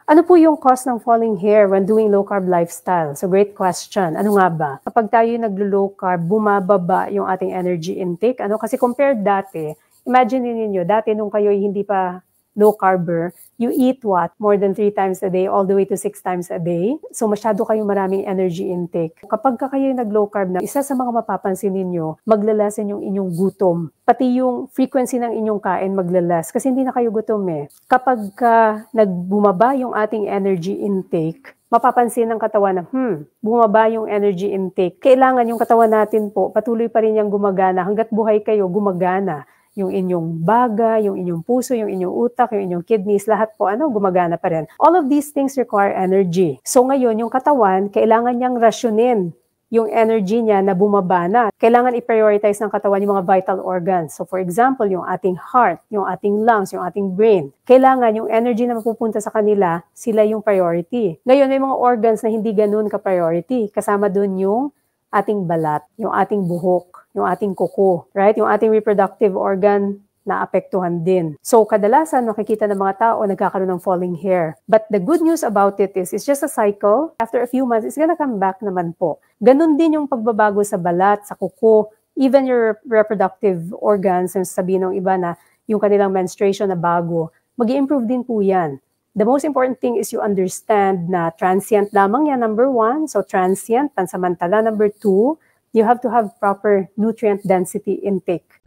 Ano po yung cause ng falling hair when doing low-carb lifestyle? So, great question. Ano nga ba? Kapag tayo naglo-low carb, bumababa yung ating energy intake. Kasi compared dati, imagine niyo dati nung kayo hindi pa low carber, you eat what? More than 3 times a day, all the way to 6 times a day. So, masyado kayong maraming energy intake. Kapag kayo nag-low carb na, isa sa mga mapapansin ninyo, maglalasan yung inyong gutom. Pati yung frequency ng inyong kain maglalas kasi hindi na kayo gutom eh. Kapag nagbumaba yung ating energy intake, mapapansin ng katawan na, bumaba yung energy intake. Kailangan yung katawan natin po, patuloy pa rin yung gumagana. Hanggat buhay kayo, gumagana. Yung inyong baga, yung inyong puso, yung inyong utak, yung inyong kidneys, lahat po, gumagana pa rin. All of these things require energy. So ngayon, yung katawan, kailangan niyang rasyonin yung energy niya na bumaba na. Kailangan i-prioritize ng katawan yung mga vital organs. So for example, yung ating heart, yung ating lungs, yung ating brain. Kailangan yung energy na mapupunta sa kanila, sila yung priority. Ngayon, may mga organs na hindi ganun ka-priority. Kasama dun yung ating balat, yung ating buhok, yung ating kuko, right? Yung ating reproductive organ na apektuhan din. So, kadalasan makikita ng mga tao nagkakaroon ng falling hair. But the good news about it is, it's just a cycle. After a few months, it's gonna come back naman po. Ganun din yung pagbabago sa balat, sa kuko, even your reproductive organs, yung sabihin ng iba na yung kanilang menstruation na bago, mag-i-improve din po yan. The most important thing is you understand na transient lamang yan, number 1. So, transient, pansamantala. Number 2, you have to have proper nutrient density intake.